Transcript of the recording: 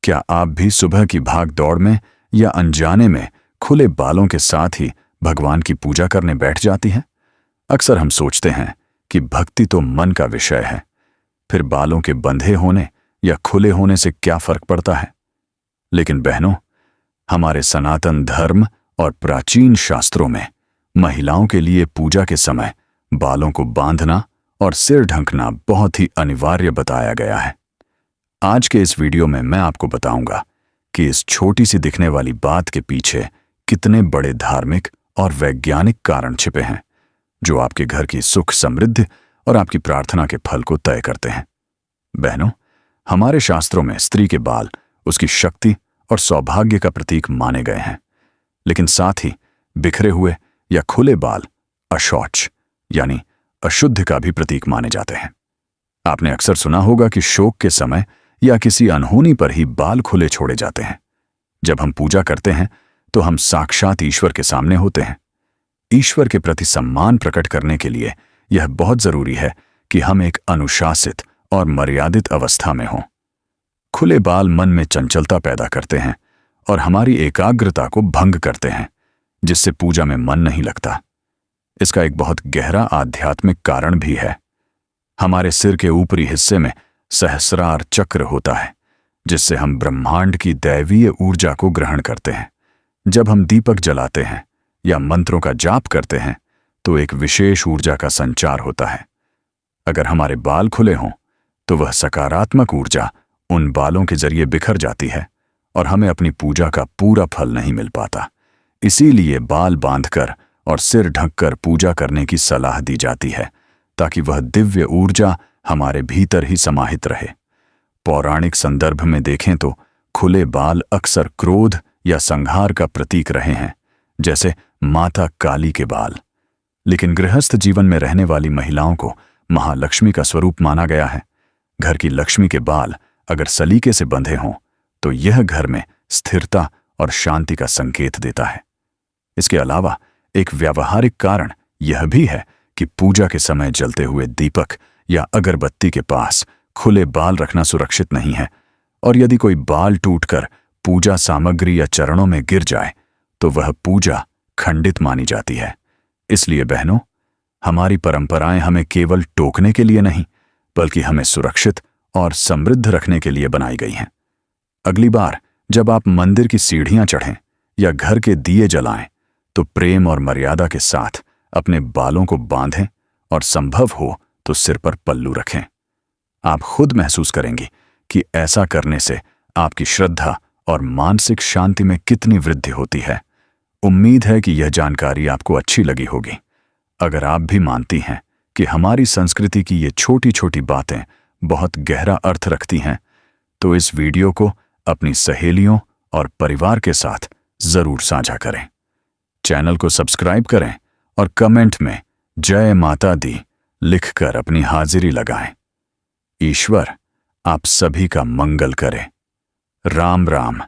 क्या आप भी सुबह की भाग दौड़ में या अनजाने में खुले बालों के साथ ही भगवान की पूजा करने बैठ जाती हैं? अक्सर हम सोचते हैं कि भक्ति तो मन का विषय है, फिर बालों के बंधे होने या खुले होने से क्या फर्क पड़ता है? लेकिन बहनों, हमारे सनातन धर्म और प्राचीन शास्त्रों में महिलाओं के लिए पूजा के समय बालों को बांधना और सिर ढकना बहुत ही अनिवार्य बताया गया है। आज के इस वीडियो में मैं आपको बताऊंगा कि इस छोटी सी दिखने वाली बात के पीछे कितने बड़े धार्मिक और वैज्ञानिक कारण छिपे हैं, जो आपके घर की सुख समृद्धि और आपकी प्रार्थना के फल को तय करते हैं। बहनों, हमारे शास्त्रों में स्त्री के बाल उसकी शक्ति और सौभाग्य का प्रतीक माने गए हैं, लेकिन साथ ही बिखरे हुए या खुले बाल अशौच यानी अशुद्ध का भी प्रतीक माने जाते हैं। आपने अक्सर सुना होगा कि शोक के समय या किसी अनहोनी पर ही बाल खुले छोड़े जाते हैं। जब हम पूजा करते हैं तो हम साक्षात ईश्वर के सामने होते हैं। ईश्वर के प्रति सम्मान प्रकट करने के लिए यह बहुत जरूरी है कि हम एक अनुशासित और मर्यादित अवस्था में हों। खुले बाल मन में चंचलता पैदा करते हैं और हमारी एकाग्रता को भंग करते हैं, जिससे पूजा में मन नहीं लगता। इसका एक बहुत गहरा आध्यात्मिक कारण भी है। हमारे सिर के ऊपरी हिस्से में सहस्रार चक्र होता है, जिससे हम ब्रह्मांड की दैवीय ऊर्जा को ग्रहण करते हैं। जब हम दीपक जलाते हैं या मंत्रों का जाप करते हैं तो एक विशेष ऊर्जा का संचार होता है। अगर हमारे बाल खुले हों तो वह सकारात्मक ऊर्जा उन बालों के जरिए बिखर जाती है और हमें अपनी पूजा का पूरा फल नहीं मिल पाता। इसीलिए बाल बांधकर और सिर ढककर पूजा करने की सलाह दी जाती है, ताकि वह दिव्य ऊर्जा हमारे भीतर ही समाहित रहे। पौराणिक संदर्भ में देखें तो खुले बाल अक्सर क्रोध या संहार का प्रतीक रहे हैं, जैसे माता काली के बाल। लेकिन गृहस्थ जीवन में रहने वाली महिलाओं को महालक्ष्मी का स्वरूप माना गया है। घर की लक्ष्मी के बाल अगर सलीके से बंधे हों तो यह घर में स्थिरता और शांति का संकेत देता है। इसके अलावा एक व्यावहारिक कारण यह भी है कि पूजा के समय जलते हुए दीपक या अगरबत्ती के पास खुले बाल रखना सुरक्षित नहीं है, और यदि कोई बाल टूटकर पूजा सामग्री या चरणों में गिर जाए तो वह पूजा खंडित मानी जाती है। इसलिए बहनों, हमारी परंपराएं हमें केवल टोकने के लिए नहीं, बल्कि हमें सुरक्षित और समृद्ध रखने के लिए बनाई गई हैं। अगली बार जब आप मंदिर की सीढ़ियां चढ़ें या घर के दिए जलाएं तो प्रेम और मर्यादा के साथ अपने बालों को बांधें और संभव हो तो सिर पर पल्लू रखें। आप खुद महसूस करेंगी कि ऐसा करने से आपकी श्रद्धा और मानसिक शांति में कितनी वृद्धि होती है। उम्मीद है कि यह जानकारी आपको अच्छी लगी होगी। अगर आप भी मानती हैं कि हमारी संस्कृति की ये छोटी छोटी बातें बहुत गहरा अर्थ रखती हैं, तो इस वीडियो को अपनी सहेलियों और परिवार के साथ जरूर साझा करें। चैनल को सब्सक्राइब करें और कमेंट में जय माता दी लिखकर अपनी हाजिरी लगाएं। ईश्वर आप सभी का मंगल करे। राम राम।